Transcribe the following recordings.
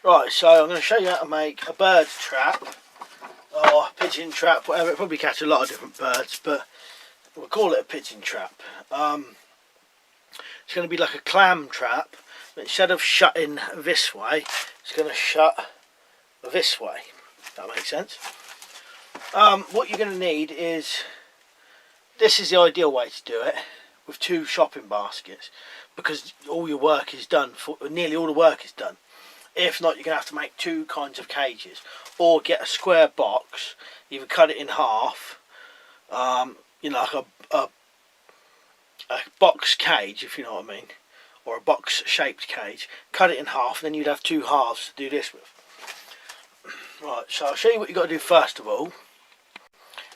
Right, so I'm going to show you how to make a bird trap or pigeon trap, whatever. It'll probably catch a lot of different birds, but we'll call it a pigeon trap. It's going to be like a clam trap, but instead of shutting this way, it's going to shut this way. If that makes sense. What you're going to need is, this is the ideal way to do it, with 2 shopping baskets, because all your work is done, nearly all the work is done. If not, you're going to have to make 2 kinds of cages, or get a square box, either cut it in half, you know, like a box cage, if you know what I mean, or a box shaped cage, cut it in half, and then you'd have 2 halves to do this with. Right, so I'll show you what you've got to do first of all.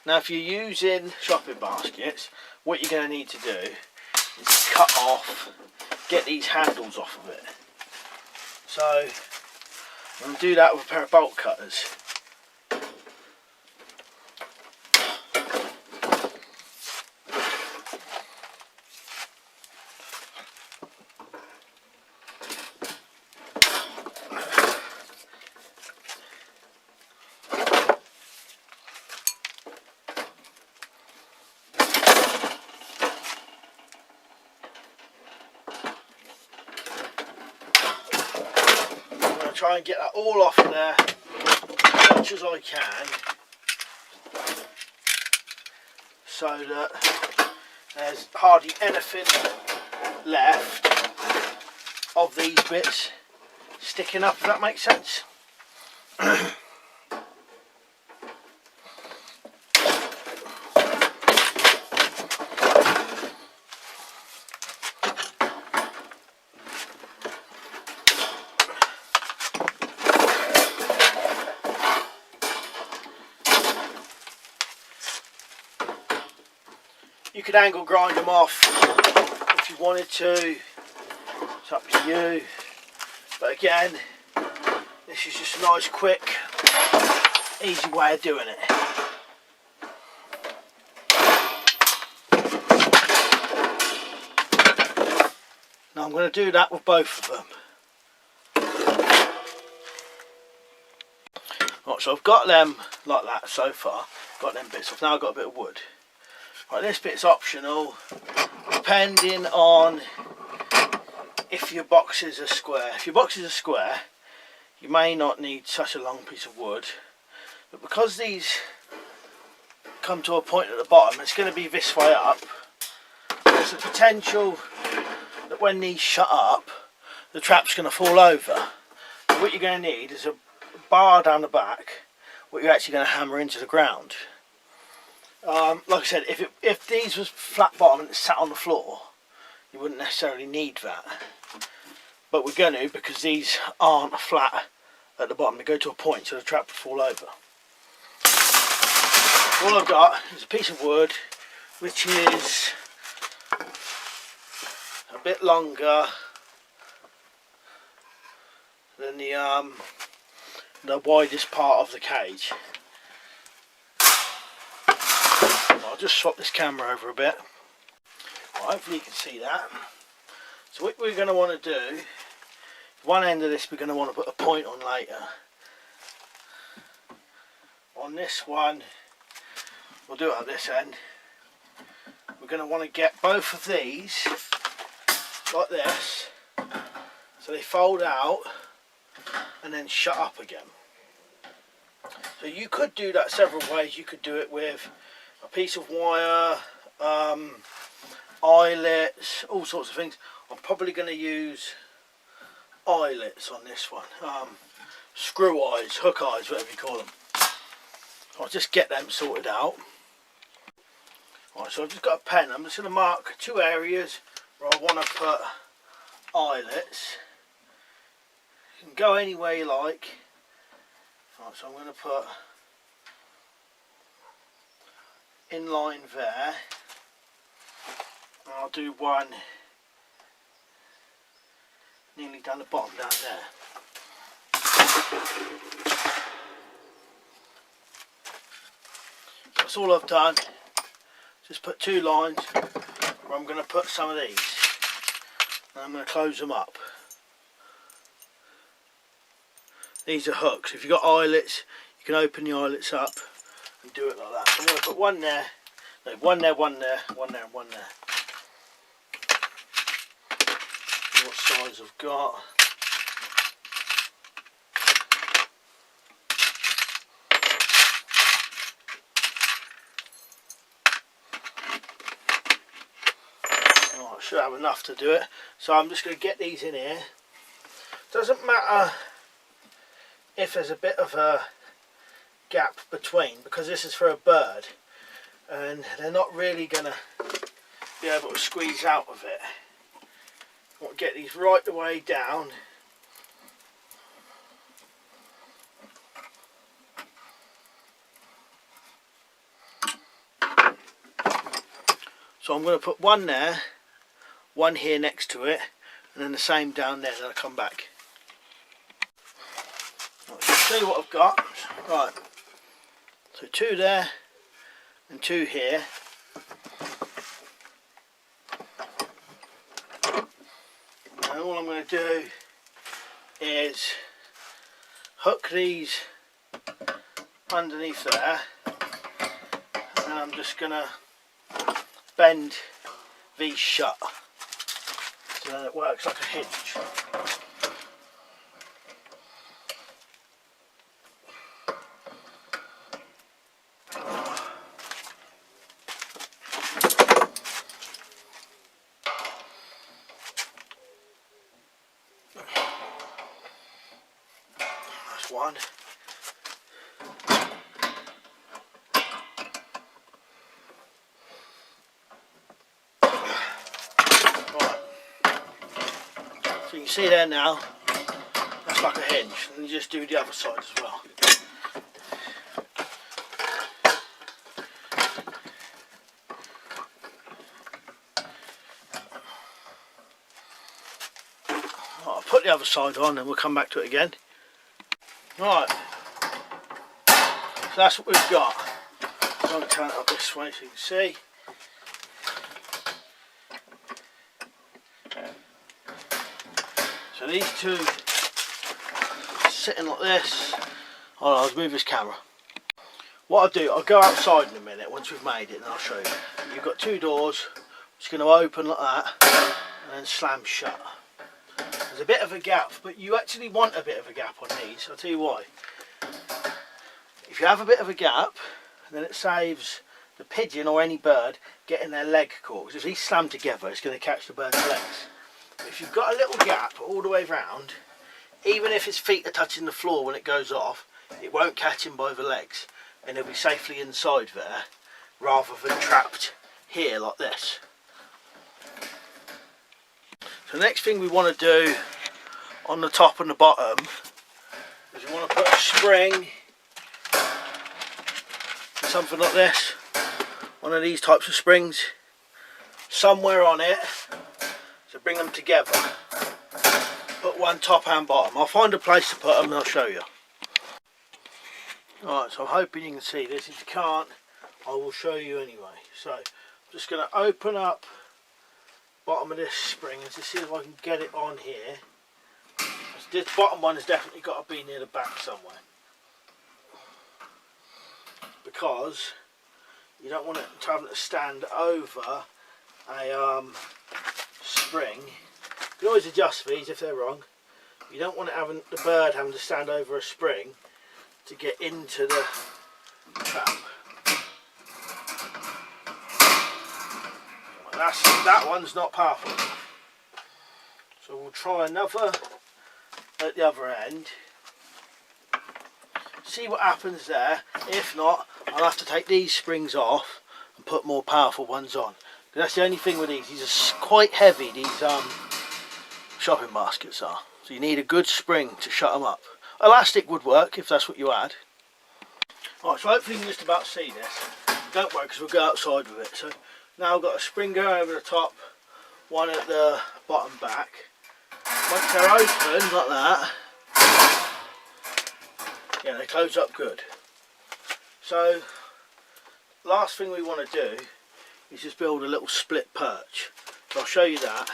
Now if you're using shopping baskets, what you're going to need to do is cut off, get these handles off of it. So I'm going to do that with a pair of bolt cutters. Try and get that all off there as much as I can, so that there's hardly anything left of these bits sticking up, if that makes sense. You could angle grind them off if you wanted to, it's up to you, but again, this is just a nice quick easy way of doing it. Now I'm going to do that with both of them. Right, so I've got them like that so far, got them bits off. Now I've got a bit of wood. Right, this bit's optional, depending on if your boxes are square. If your boxes are square, you may not need such a long piece of wood, but because these come to a point at the bottom, it's going to be this way up. There's a potential that when these shut up, the trap's going to fall over. So what you're going to need is a bar down the back, what you're actually going to hammer into the ground. Like I said, if these was flat bottom and it sat on the floor, you wouldn't necessarily need that. But we're going to, because these aren't flat at the bottom, they go to a point so the trap would fall over. All I've got is a piece of wood which is a bit longer than the widest part of the cage. I'll just swap this camera over a bit. Well, hopefully you can see that. So what we're going to want to do, one end of this we're going to want to put a point on later. On this one, we'll do it at this end. We're going to want to get both of these like this, so they fold out and then shut up again. So you could do that several ways. You could do it with a piece of wire, eyelets, all sorts of things. I'm probably going to use eyelets on this one, screw eyes, hook eyes, whatever you call them. So I'll just get them sorted out. Right, so I've just got a pen. I'm just going to mark 2 areas where I want to put eyelets. You can go anywhere you like. Right, so I'm going to put in line there, and I'll do one nearly down the bottom down there. That's all I've done. Just put 2 lines where I'm going to put some of these, and I'm going to close them up. These are hooks. If you've got eyelets, you can open the eyelets up and do it like that. So I'm going to put one there, no, one there, one there, one there, and one there. See what size I've got. Oh, I should have enough to do it. So I'm just going to get these in here. Doesn't matter if there's a bit of a gap between, because this is for a bird and they're not really going to be able to squeeze out of it. I want to get these right the way down. So I'm going to put one there, one here next to it, and then the same down there, then I'll come back. Right, so I'll show you what I've got. Right, so two there and two here. And all I'm going to do is hook these underneath there, and then I'm just going to bend these shut so then it works like a hinge. That's one. So you can see there now, that's like a hinge, and you just do the other side as well. I'll put the other side on and we'll come back to it again. Right, so that's what we've got. I'm going to turn it up this way so you can see. So these two sitting like this. Hold on, I'll move this camera. What I'll do, I'll go outside in a minute once we've made it and I'll show you. You've got two doors, just going to open like that and then slam shut. There's a bit of a gap, but you actually want a bit of a gap on these. I'll tell you why. If you have a bit of a gap, then it saves the pigeon or any bird getting their leg caught. Because if these slam together, it's going to catch the bird's legs. If you've got a little gap all the way round, even if his feet are touching the floor when it goes off, it won't catch him by the legs and he'll be safely inside there rather than trapped here like this. So the next thing we want to do on the top and the bottom is we want to put a spring, something like this, one of these types of springs, somewhere on it. So bring them together, put one top and bottom. I'll find a place to put them and I'll show you. Alright, so I'm hoping you can see this. If you can't, I will show you anyway. So I'm just going to open up bottom of this spring and to see if I can get it on here. This bottom one has definitely got to be near the back somewhere, because you don't want it to have to stand over a spring. You can always adjust these if they're wrong. You don't want it the bird having to stand over a spring to get into the trap. That one's not powerful enough. So we'll try another at the other end. See what happens there. If not, I'll have to take these springs off and put more powerful ones on. That's the only thing with these. These are quite heavy, these shopping baskets are. So you need a good spring to shut them up. Elastic would work if that's what you had. Alright, so hopefully you can just about see this. Don't worry, because we'll go outside with it. So now I've got a spring going over the top, one at the bottom back. Once they're open like that, yeah, they close up good. So last thing we want to do is just build a little split perch. So I'll show you that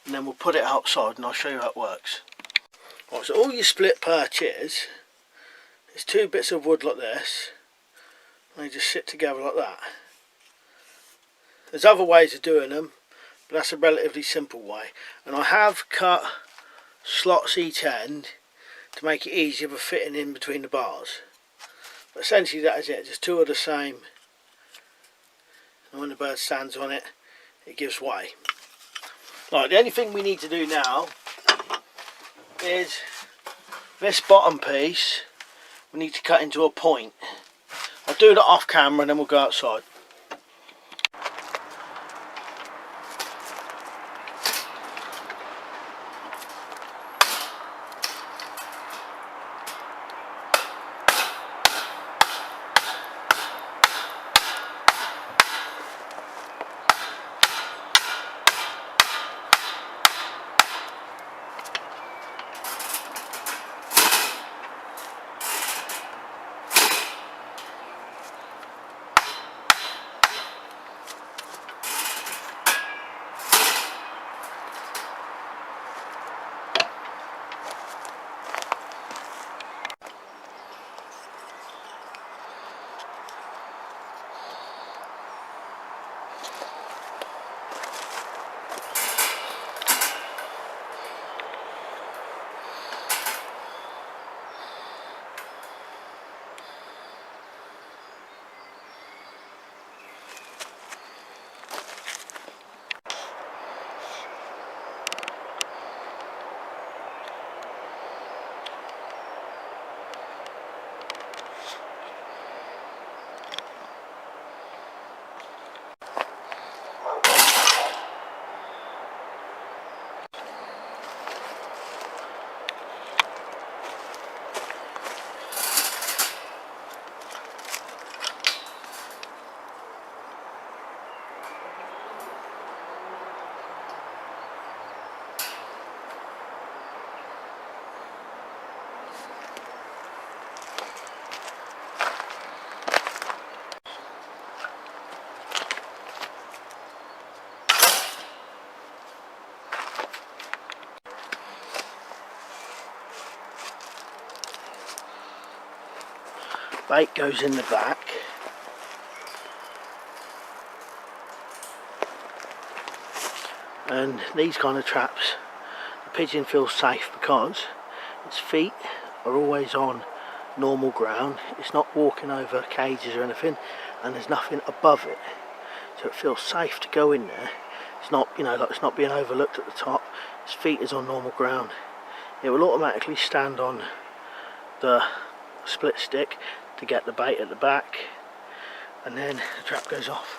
and then we'll put it outside and I'll show you how it works. Right, so all your split perch is two bits of wood like this, and they just sit together like that. There's other ways of doing them, but that's a relatively simple way. And I have cut slots each end to make it easier for fitting in between the bars. But essentially that is it, just two of the same, and when the bird stands on it, it gives way. Right, the only thing we need to do now is this bottom piece we need to cut into a point. I'll do that off camera and then we'll go outside. Bait goes in the back. And these kind of traps, the pigeon feels safe because its feet are always on normal ground. It's not walking over cages or anything, and there's nothing above it, so it feels safe to go in there. It's not, you know, like it's not being overlooked at the top. Its feet is on normal ground. It will automatically stand on the split stick to get the bait at the back, and then the trap goes off.